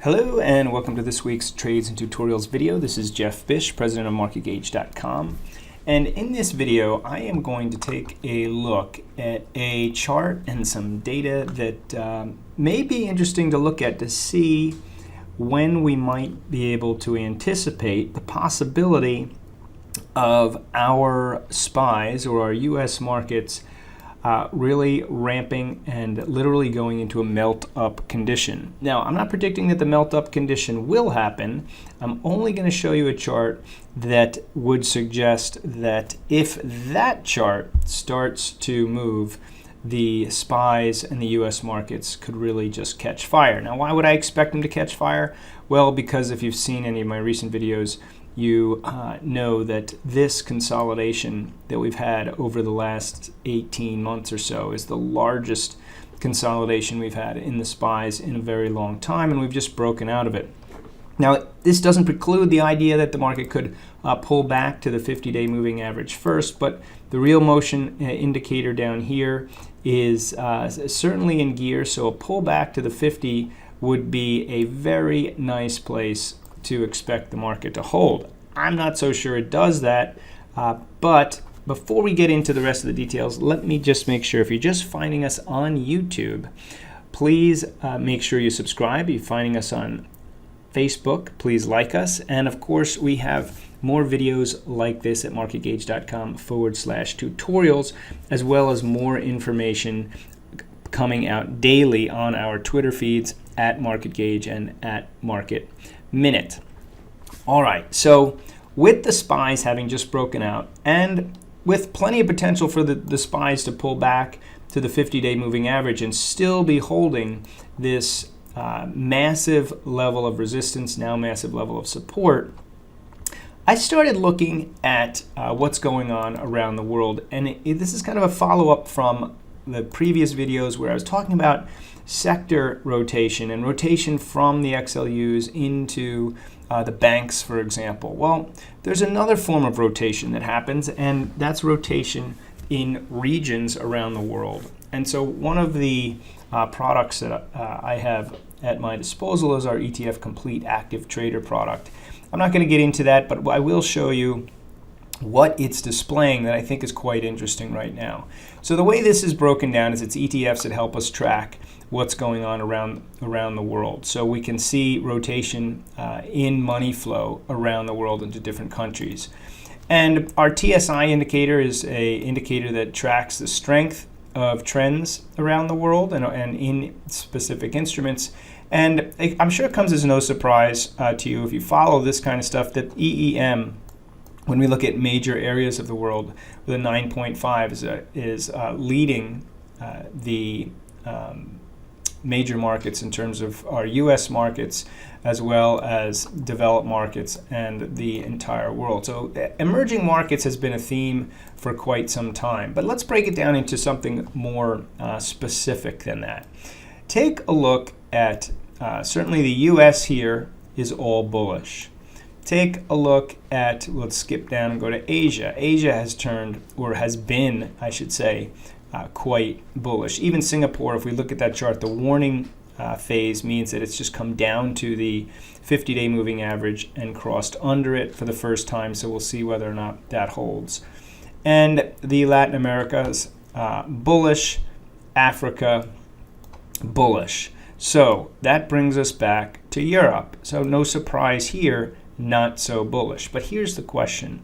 Hello and welcome to this week's Trades and Tutorials video. This is Jeff Bish, president of MarketGauge.com. And in this video, I am going to take a look at a chart and some data that may be interesting to look at to see when we might be able to anticipate the possibility of our SPYs or our U.S. markets really ramping and literally going into a melt-up condition. Now, I'm not predicting that the melt-up condition will happen. I'm only going to show you a chart that would suggest that if that chart starts to move, the SPYs and the U.S. markets could really just catch fire. Now, why would I expect them to catch fire? Well, because if you've seen any of my recent videos, you know that this consolidation that we've had over the last 18 months or so is the largest consolidation we've had in the SPYs in a very long time, and we've just broken out of it. Now, this doesn't preclude the idea that the market could pull back to the 50-day moving average first, but the real motion indicator down here is certainly in gear, so a pullback to the 50 would be a very nice place to expect the market to hold. I'm not so sure it does that, but before we get into the rest of the details, let me just make sure, if you're just finding us on YouTube, please make sure you subscribe. If you're finding us on Facebook, please like us. And of course, we have more videos like this at marketgauge.com/tutorials, as well as more information coming out daily on our Twitter feeds at MarketGauge and at Market Minute. All right, so with the SPYs having just broken out and with plenty of potential for the SPYs to pull back to the 50-day moving average and still be holding this massive level of resistance, now massive level of support, I started looking at what's going on around the world. And this is kind of a follow-up from the previous videos where I was talking about sector rotation and rotation from the XLUs into the banks, for example. Well, there's another form of rotation that happens, and that's rotation in regions around the world. And so one of the products that I have at my disposal is our ETF Complete Active Trader product. I'm not going to get into that, but I will show you what it's displaying that I think is quite interesting right now. So the way this is broken down is it's ETFs that help us track what's going on around the world. So we can see rotation in money flow around the world into different countries. And our TSI indicator is an indicator that tracks the strength of trends around the world and in specific instruments. And I'm sure it comes as no surprise to you if you follow this kind of stuff that EEM, when we look at major areas of the world, with a 9.5 is leading the major markets in terms of our U.S. markets as well as developed markets and the entire world. So emerging markets has been a theme for quite some time. But let's break it down into something more specific than that. Take a look at certainly the U.S. here is all bullish. Take a look at, let's skip down and go to Asia. Asia has turned, or has been, I should say, quite bullish. Even Singapore, if we look at that chart, the warning phase means that it's just come down to the 50-day moving average and crossed under it for the first time, so we'll see whether or not that holds. And the Latin America's bullish, Africa bullish. So that brings us back to Europe. So no surprise here, not so bullish. But here's the question.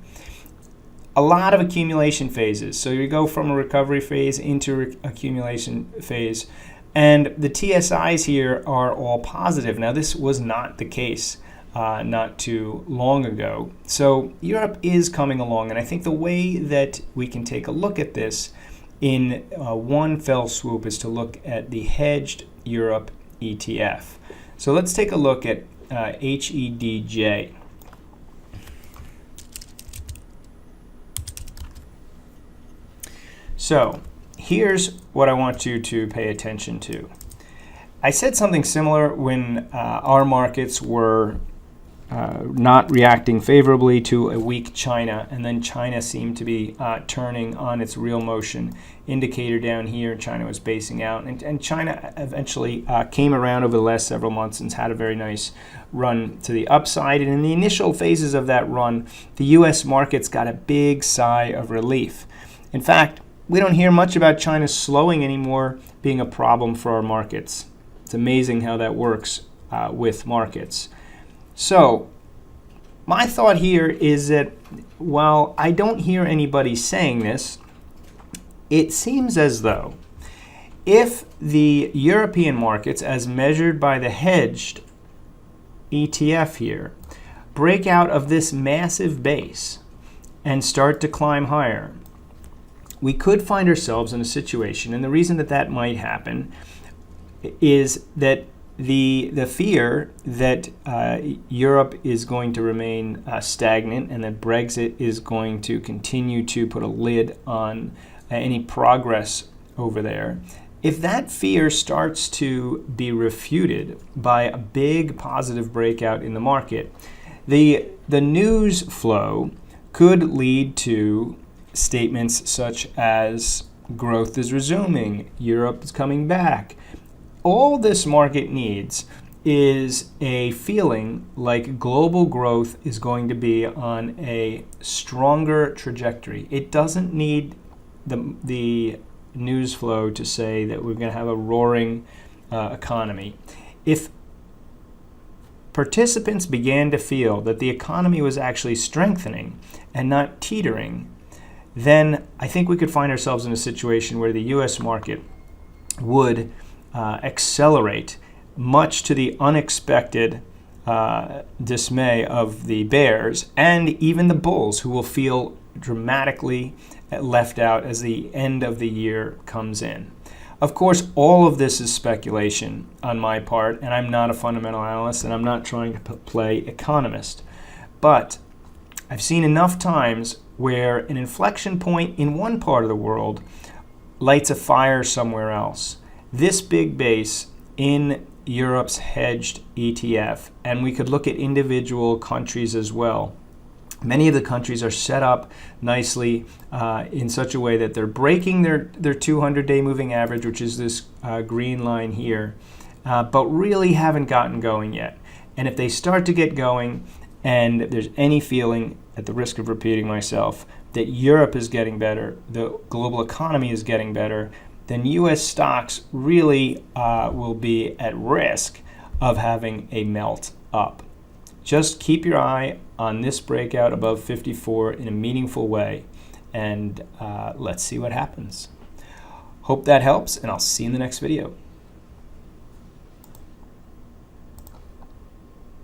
A lot of accumulation phases. So you go from a recovery phase into accumulation phase. And the TSIs here are all positive. Now, this was not the case not too long ago. So Europe is coming along. And I think the way that we can take a look at this in one fell swoop is to look at the hedged Europe ETF. So let's take a look at HEDJ. So here's what I want you to pay attention to. I said something similar when our markets were not reacting favorably to a weak China, and then China seemed to be turning on its real motion. Indicator down here, China was basing out, and China eventually came around over the last several months and had a very nice run to the upside. And in the initial phases of that run, the U.S. markets got a big sigh of relief. In fact, we don't hear much about China slowing anymore being a problem for our markets. It's amazing how that works with markets. So my thought here is that while I don't hear anybody saying this, it seems as though if the European markets, as measured by the hedged ETF here, break out of this massive base and start to climb higher, we could find ourselves in a situation, and the reason that that might happen is that the fear that Europe is going to remain stagnant and that Brexit is going to continue to put a lid on any progress over there, if that fear starts to be refuted by a big positive breakout in the market, the news flow could lead to statements such as growth is resuming, Europe is coming back. All this market needs is a feeling like global growth is going to be on a stronger trajectory. It doesn't need the news flow to say that we're going to have a roaring economy. If participants began to feel that the economy was actually strengthening and not teetering, then I think we could find ourselves in a situation where the U.S. market would accelerate, much to the unexpected dismay of the bears and even the bulls, who will feel dramatically left out as the end of the year comes in. Of course, all of this is speculation on my part, and I'm not a fundamental analyst, and I'm not trying to play economist. But I've seen enough times where an inflection point in one part of the world lights a fire somewhere else. This big base in Europe's hedged ETF, and we could look at individual countries as well. Many of the countries are set up nicely in such a way that they're breaking their 200-day moving average, which is this green line here, but really haven't gotten going yet. And if they start to get going, and there's any feeling, at the risk of repeating myself, that Europe is getting better, the global economy is getting better, then U.S. stocks really will be at risk of having a melt up. Just keep your eye on this breakout above 54 in a meaningful way, and let's see what happens. Hope that helps, and I'll see you in the next video.